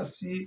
80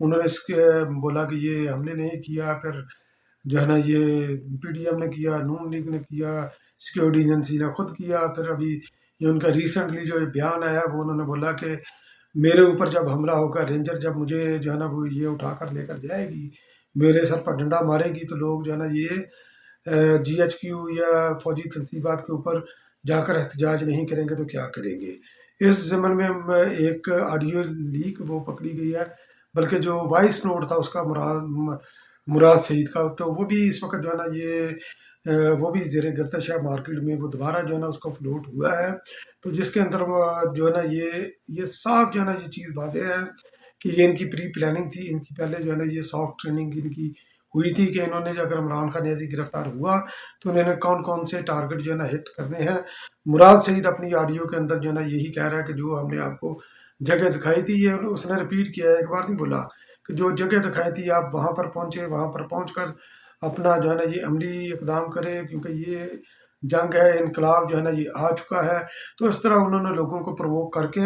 انہوں نے اس کے بولا کہ یہ ہم نے نہیں کیا، پھر جو ہے نا یہ پی ڈی ایم نے کیا، نون لیگ نے کیا، سیکورٹی ایجنسی نے خود کیا، پھر ابھی یہ ان کا ریسنٹلی جو بیان آیا وہ انہوں نے بولا کہ میرے اوپر جب حملہ ہوگا، رینجر جب مجھے جو ہے نا وہ یہ اٹھا کر لے کر جائے گی، میرے سر پر ڈنڈا مارے گی، تو لوگ جو ہے نا یہ جی ایچ کیو یا فوجی تنصیبات کے اوپر جا کر احتجاج نہیں کریں گے تو کیا کریں گے۔ اس ضمن میں ایک آڈیو لیک وہ پکڑی گئی ہے، بلکہ جو وائس نوٹ تھا اس کا مراد سعید کا، تو وہ بھی اس وقت جو ہے نا یہ وہ بھی زیر گردش ہے مارکیٹ میں، وہ دوبارہ جو ہے نا اس کو فلوٹ ہوا ہے، تو جس کے اندر جو ہے نا یہ صاف جو ہے نا یہ چیز واضح ہے کہ یہ ان کی پری پلاننگ تھی، ان کی پہلے جو ہے نا یہ سافٹ ٹریننگ ان کی ہوئی تھی کہ انہوں نے اگر عمران خان نیازی گرفتار ہوا تو انہوں نے کون کون سے ٹارگٹ جو ہے نا ہٹ کرنے ہیں۔ مراد سعید اپنی آڈیو کے اندر جو ہے نا یہی کہہ رہا ہے کہ جو ہم نے آپ کو جگہ دکھائی تھی، یہ اس نے ریپیٹ کیا ہے، ایک بار نہیں بولا، کہ جو جگہ دکھائی تھی آپ وہاں پر پہنچے، وہاں پر پہنچ کر اپنا جو ہے نا یہ عملی اقدام کرے، کیونکہ یہ جنگ ہے، انقلاب جو ہے نا یہ آ چکا ہے۔ تو اس طرح انہوں نے لوگوں کو پرووک کر کے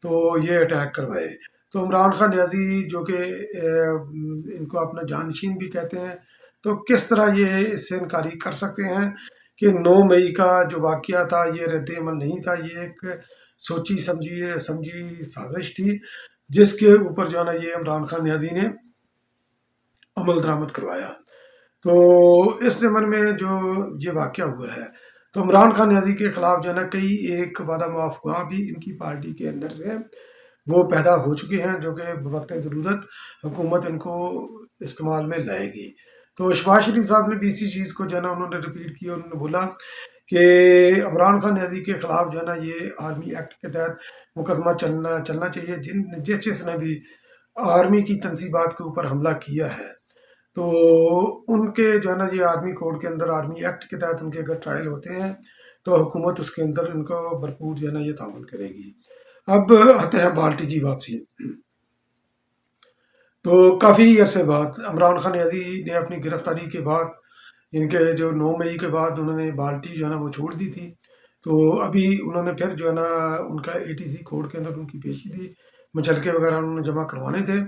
تو یہ اٹیک کروائے۔ تو عمران خان نیازی جو کہ ان کو اپنا جانشین بھی کہتے ہیں، تو کس طرح یہ اس سے انکاری کر سکتے ہیں کہ 9 مئی کا جو واقعہ تھا یہ رد عمل نہیں تھا، یہ ایک سوچی سمجھی سازش تھی جس کے اوپر جو ہے نا یہ عمران خان نیازی نے عمل درآمد کروایا۔ تو اس ضمن میں جو یہ واقعہ ہوا ہے، تو عمران خان نیازی کے خلاف جو ہے نا کئی ایک وعدہ معاف بھی ان کی پارٹی کے اندر سے وہ پیدا ہو چکے ہیں، جو کہ بوقت ضرورت حکومت ان کو استعمال میں لائے گی۔ تو شہباز شریف صاحب نے بھی اسی چیز کو جو ہے نا انہوں نے ریپیٹ کیا، انہوں نے بولا کہ عمران خان نیازی کے خلاف جو ہے نا یہ آرمی ایکٹ کے تحت مقدمہ چلنا چاہیے، جس نے بھی آرمی کی تنصیبات کے اوپر حملہ کیا ہے، تو ان کے جو ہے نا یہ آرمی کوڈ کے اندر، آرمی ایکٹ کے تحت ان کے اگر ٹرائل ہوتے ہیں تو حکومت اس کے اندر ان کو بھرپور جو ہے نا یہ تعاون کرے گی۔ اب آتے ہیں بالٹی کی واپسی۔ تو کافی عرصے بعد عمران خان نیازی نے اپنی گرفتاری کے بعد، ان کے جو 9 مئی کے بعد انہوں نے بالٹی جو ہے نا وہ چھوڑ دی تھی، تو ابھی انہوں نے پھر جو ہے نا ان کا ATC کوڈ کے اندر ان کی پیشی تھی، مچلکے وغیرہ انہوں نے جمع کروانے تھے،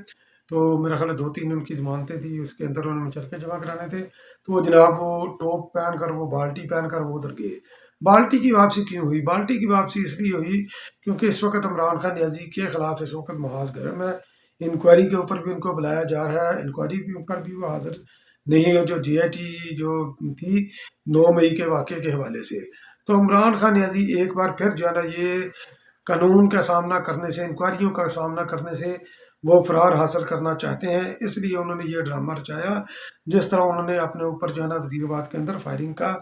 تو میرا خیال ہے 2-3 ان کی ضمانتیں تھی، اس کے اندر انہوں نے مچلکے جمع کرانے تھے، تو وہ جناب وہ ٹوپ پہن کر، وہ بالٹی پہن کر وہ ادھر گئے۔ بالٹی کی واپسی کیوں ہوئی؟ بالٹی کی واپسی اس لیے ہوئی کیونکہ اس وقت عمران خان نیازی کے خلاف اس وقت محاذ گرم ہے، انکوائری کے اوپر بھی ان کو بلایا جا رہا ہے، انکوائری پر بھی وہ حاضر نہیں ہے، جو GIT جو تھی 9 مئی کے واقعے کے حوالے سے۔ تو عمران خان نیازی ایک بار پھر جو ہے نا یہ قانون کا سامنا کرنے سے، انکوائریوں کا سامنا کرنے سے وہ فرار حاصل کرنا چاہتے ہیں، اس لیے انہوں نے یہ ڈرامہ رچایا، جس طرح انہوں نے اپنے اوپر جو ہے نا وزیر آباد کے اندر فائرنگ کا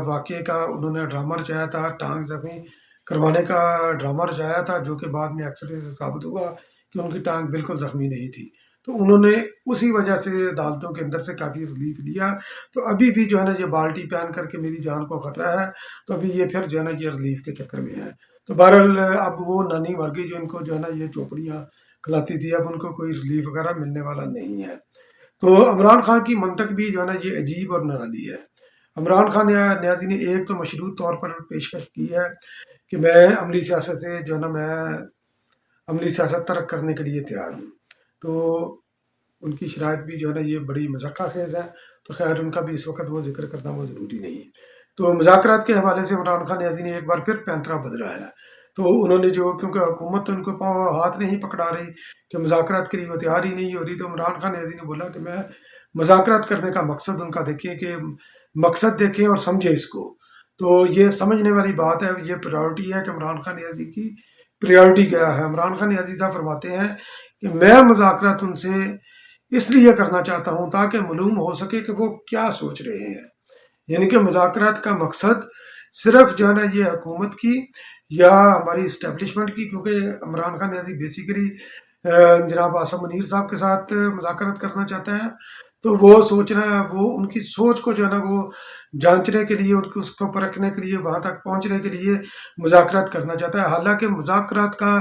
واقعے کا انہوں نے ڈرامہ رچایا تھا، ٹانگ زخمی کروانے کا ڈرامہ رچایا تھا، جو کہ بعد میں ایکسرے سے ثابت ہوا کہ ان کی ٹانگ بالکل زخمی نہیں تھی، تو انہوں نے اسی وجہ سے عدالتوں کے اندر سے کافی ریلیف لیا۔ تو ابھی بھی جو ہے نا یہ بالٹی پہن کر کے میری جان کو خطرہ ہے، تو ابھی یہ پھر جو ہے نا یہ ریلیف کے چکر میں ہے۔ تو بہرحال اب وہ نانی مر گئی جو ان کو جو ہے نا یہ چوپڑیاں کھلاتی تھی، اب ان کو کوئی ریلیف وغیرہ ملنے والا نہیں ہے۔ تو عمران خان کی منطق بھی جو ہے نا یہ عجیب اور نرالی ہے۔ عمران خان نیازی نے ایک تو مشروط طور پر پیشکش کی ہے کہ میں عملی سیاست سے جو ہے نا میں عملی سیاست ترک کرنے کے لیے تیار ہوں، تو ان کی شرائط بھی جو ہے نا یہ بڑی مضحکہ خیز ہے، تو خیر ان کا بھی اس وقت وہ ذکر کرنا وہ ضروری نہیں ہے۔ تو مذاکرات کے حوالے سے عمران خان نیازی نے ایک بار پھر پینترا بدلا ہے، تو انہوں نے جو کیونکہ حکومت ان کو ہاتھ نہیں پکڑا رہی کہ مذاکرات کے لیے وہ تیار ہی نہیں ہو رہی، تو عمران خان نیازی نے بولا کہ میں مذاکرات کرنے کا مقصد ان کا دیکھیں، کہ مقصد دیکھیں اور سمجھیں اس کو، تو یہ سمجھنے والی بات ہے، یہ پریورٹی ہے کہ عمران خان نیازی کی پریورٹی کیا ہے۔ عمران خان نیازی صاحب فرماتے ہیں کہ میں مذاکرات ان سے اس لیے کرنا چاہتا ہوں تاکہ معلوم ہو سکے کہ وہ کیا سوچ رہے ہیں، یعنی کہ مذاکرات کا مقصد صرف جو ہے نا یہ حکومت کی یا ہماری اسٹیبلشمنٹ کی، کیونکہ عمران خان نیازی بیسیکلی جناب آصم منیر صاحب کے ساتھ مذاکرات کرنا چاہتا ہے، تو وہ سوچنا، وہ ان کی سوچ کو جو ہے نا وہ جانچنے کے لیے اس کو پرکھنے کے لیے وہاں تک پہنچنے کے لیے مذاکرات کرنا چاہتا ہے، حالانکہ مذاکرات کا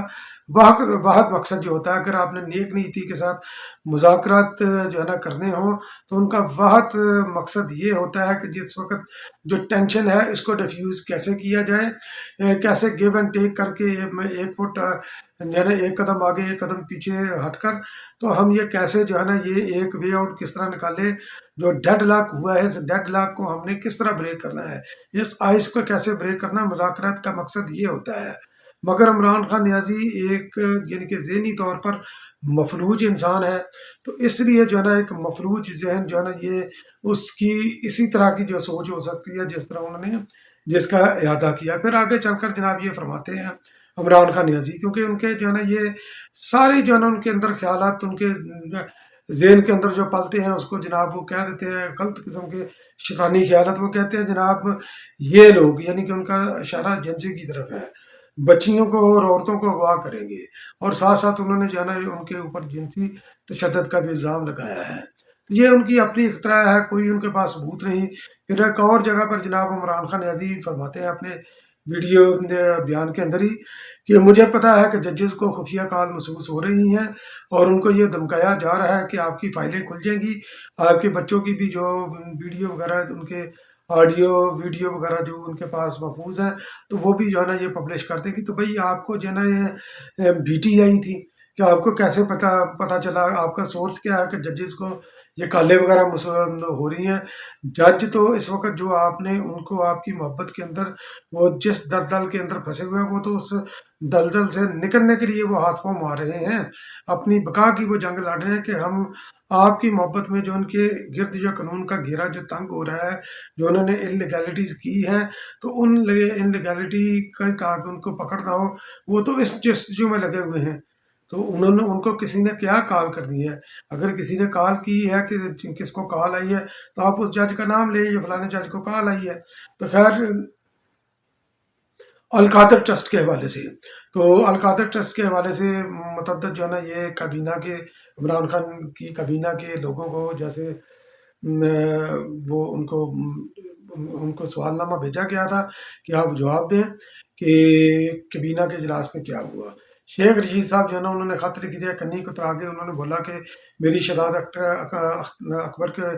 واحد مقصد جو ہوتا ہے، اگر آپ نے نیک نیتی کے ساتھ مذاکرات جو ہے نا کرنے ہوں تو ان کا واحد مقصد یہ ہوتا ہے کہ جس وقت جو ٹینشن ہے اس کو ڈیفیوز کیسے کیا جائے، کیسے گیو اینڈ ٹیک کر کے ایک فٹ جو ہے نا ایک قدم آگے ایک قدم پیچھے ہٹ کر، تو ہم یہ کیسے جو ہے نا یہ ایک وے آؤٹ کس طرح نکالے، جو ڈیڈ لاک ہوا ہے اس ڈیڈ لاک کو ہم نے کس طرح بریک کرنا ہے، اس آئس کو کیسے بریک کرنا ہے، مذاکرات کا مقصد یہ ہوتا ہے۔ مگر عمران خان نیازی ایک یعنی کہ ذہنی طور پر مفلوج انسان ہے، تو اس لیے جو ہے نا ایک مفلوج ذہن جو ہے نا یہ اس کی اسی طرح کی جو سوچ ہو سکتی ہے جس طرح انہوں نے جس کا اعادہ کیا۔ پھر آگے چل کر جناب یہ فرماتے ہیں عمران خان نیازی، کیونکہ ان کے جو ہے نا یہ سارے جو ہے نا ان کے اندر خیالات ان کے ذہن کے اندر جو پلتے ہیں اس کو جناب وہ کہہ دیتے ہیں غلط قسم کے شیطانی خیالات، وہ کہتے ہیں جناب یہ لوگ یعنی کہ ان کا اشارہ جنسی کی طرف ہے، بچیوں کو اور عورتوں کو اغوا کریں گے، اور ساتھ ساتھ انہوں نے جو ہے نا ان کے اوپر جنسی تشدد کا بھی الزام لگایا ہے۔ تو یہ ان کی اپنی اختراع ہے، کوئی ان کے پاس ثبوت نہیں۔ پھر ایک اور جگہ پر جناب عمران خان نیازی فرماتے ہیں اپنے ویڈیو بیان کے اندر ہی کہ مجھے پتا ہے کہ ججز کو خفیہ کال محسوس ہو رہی ہیں اور ان کو یہ دھمکایا جا رہا ہے کہ آپ کی فائلیں کھل جائیں گی، آپ کے بچوں کی بھی جو ویڈیو وغیرہ ان کے آڈیو ویڈیو وغیرہ جو ان کے پاس محفوظ ہیں تو وہ بھی جو ہے نا یہ پبلش کر دیں گی۔ تو بھائی آپ کو جو ہے نا یہ بی ٹی آئی تھی کہ آپ کو کیسے پتا چلا، آپ کا سورس کیا ہے کہ ججز کو یہ کالیں وغیرہ ہو رہی ہیں؟ جج تو اس وقت جو آپ نے ان کو آپ کی محبت کے اندر وہ جس دلدل کے اندر پھنسے ہوئے ہیں وہ تو اس دلدل سے نکلنے کے لیے وہ ہاتھ پاؤں مار رہے ہیں، اپنی بقا کی وہ جنگ لڑ رہے ہیں کہ ہم آپ کی محبت میں جو ان کے گرد جو قانون کا گھیرا جو تنگ ہو رہا ہے، جو انہوں نے انلیگیلٹیز کی ہیں، تو ان انلیگیلٹی کا تاکہ ان کو پکڑنا ہو وہ تو اس جستجو میں لگے ہوئے ہیں۔ تو انہوں نے ان کو کسی نے کیا کال کر دی ہے؟ اگر کسی نے کال کی ہے کہ کس کو کال آئی ہے تو آپ اس جج کا نام لیں، یہ فلانے جج کو کال آئی ہے۔ تو خیر القادر ٹرسٹ کے حوالے سے، تو القادر ٹرسٹ کے حوالے سے متعدد جو ہے نا یہ کابینہ کے عمران خان کی کابینہ کے لوگوں کو جیسے وہ ان کو سوال نامہ بھیجا گیا تھا کہ آپ جواب دیں کہ کابینہ کے اجلاس میں کیا ہوا۔ شیخ رشید صاحب جو ہے نا انہوں نے خط لکھ دیا کنی کو ترا کے، انہوں نے بولا کہ میری شہزاد اکبر کے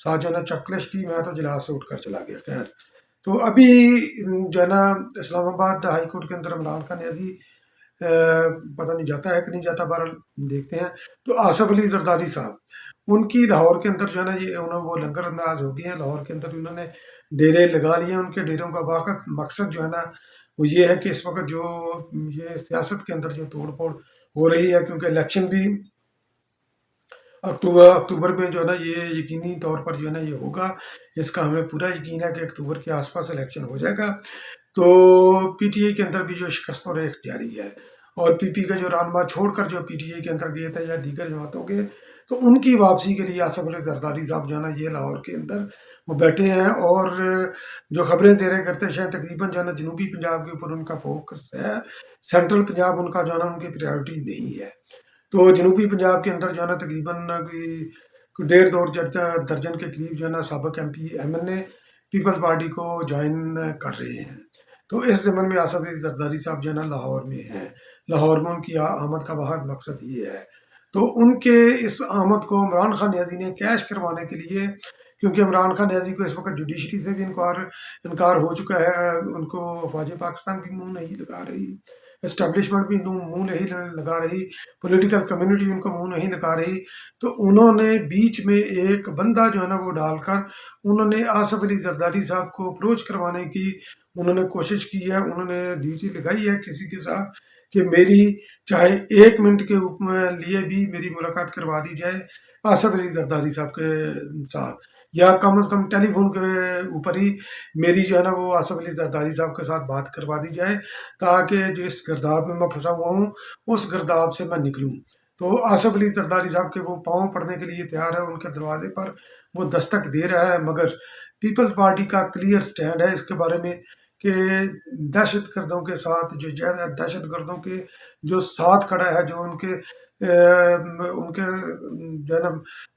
ساتھ جو ہے نا چکلش تھی، میں تو اجلاس سے اٹھ کر چلا گیا۔ خیر تو ابھی جو ہے نا اسلام آباد ہائی کورٹ کے اندر عمران خان نیازی پتہ نہیں جاتا ہے کہ نہیں جاتا، بہرحال دیکھتے ہیں۔ تو آصف علی زرداری صاحب ان کی لاہور کے اندر جو ہے نا یہ وہ لنگر انداز ہو گئے ہیں، لاہور کے اندر انہوں نے ڈیرے لگا لیے ہیں۔ ان کے ڈیروں کا واقع مقصد جو ہے نا وہ یہ ہے کہ اس وقت جو یہ سیاست کے اندر جو توڑ پھوڑ ہو رہی ہے، کیونکہ الیکشن بھی اکتوبر میں جو ہے نا یہ یقینی طور پر جو ہے نا یہ ہوگا، اس کا ہمیں پورا یقین ہے کہ اکتوبر کے آس پاس الیکشن ہو جائے گا۔ تو پی ٹی آئی کے اندر بھی جو شکست و ریخت جاری ہے، اور پی پی کا جو رہنما چھوڑ کر جو پی ٹی آئی کے اندر گئے تھے یا دیگر جماعتوں کے، تو ان کی واپسی کے لیے آصف علی زرداری صاحب جو ہے نا یہ لاہور کے اندر وہ بیٹھے ہیں، اور جو خبریں زیر گردش ہیں تقریباً جو ہے نا جنوبی پنجاب کے اوپر ان کا فوکس ہے، سینٹرل پنجاب ان کا جو ہے نا ان کی پریورٹی نہیں ہے۔ تو جنوبی پنجاب کے اندر جو ہے نا تقریباً 1.5 درجن کے قریب جو ہے نا سابق ایم پی ایم این اے پیپلز پارٹی کو جوائن کر رہے ہیں۔ تو اس ضمن میں آصف علی زرداری صاحب جو ہے نا لاہور میں ہیں، لاہور میں ان کی آمد کا واحد مقصد یہ ہے۔ تو ان کے اس آمد کو عمران خان نیازی نے کیش کروانے کے لیے، کیونکہ عمران خان نیازی کو اس وقت جوڈیشری سے بھی انکار ہو چکا ہے، ان کو افواج پاکستان بھی منہ نہیں لگا رہی، اسٹیبلشمنٹ بھی منہ نہیں لگا رہی، پولیٹیکل کمیونٹی ان کو منہ نہیں لگا رہی۔ تو انہوں نے بیچ میں ایک بندہ جو ہے نا وہ ڈال کر انہوں نے آصف علی زرداری صاحب کو اپروچ کروانے کی انہوں نے کوشش کی ہے، انہوں نے ڈیوٹی لگائی ہے کسی کے ساتھ کہ میری چاہے 1 منٹ کے لیے بھی میری ملاقات کروا دی جائے آصف علی زرداری صاحب کے ساتھ، یا کم از کم ٹیلی فون کے اوپر ہی میری جو ہے نا وہ آصف علی زرداری صاحب کے ساتھ بات کروا دی جائے، تاکہ جس گرداب میں پھنسا ہوا ہوں اس گرداب سے میں نکلوں۔ تو آصف علی زرداری صاحب کے وہ پاؤں پڑنے کے لیے تیار ہے، ان کے دروازے پر وہ دستک دے رہا ہے، مگر پیپلز پارٹی کا کلیئر سٹینڈ ہے اس کے بارے میں کہ دہشت گردوں کے ساتھ دہشت گردوں کے جو ساتھ کھڑا ہے، جو ان کے جو ہے نا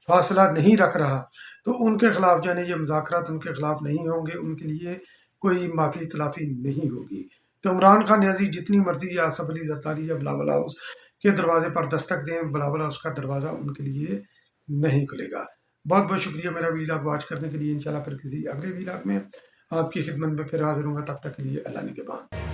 فاصلہ نہیں رکھ رہا، تو ان کے خلاف جو ہے نا یہ مذاکرات ان کے خلاف نہیں ہوں گے، ان کے لیے کوئی معافی تلافی نہیں ہوگی۔ تو عمران خان نیازی جتنی مرضی یا آصف علی زرداری یا بلاول ہاؤس کے دروازے پر دستک دیں، بلاول ہاؤس کا دروازہ ان کے لیے نہیں کھلے گا۔ بہت بہت شکریہ میرا ویلاگ واچ کرنے کے لیے۔ انشاءاللہ پھر کسی اگلے ویلاگ میں آپ کی خدمت میں پھر حاضر ہوں گا، تب تک کے لیے اللہ نگہبان۔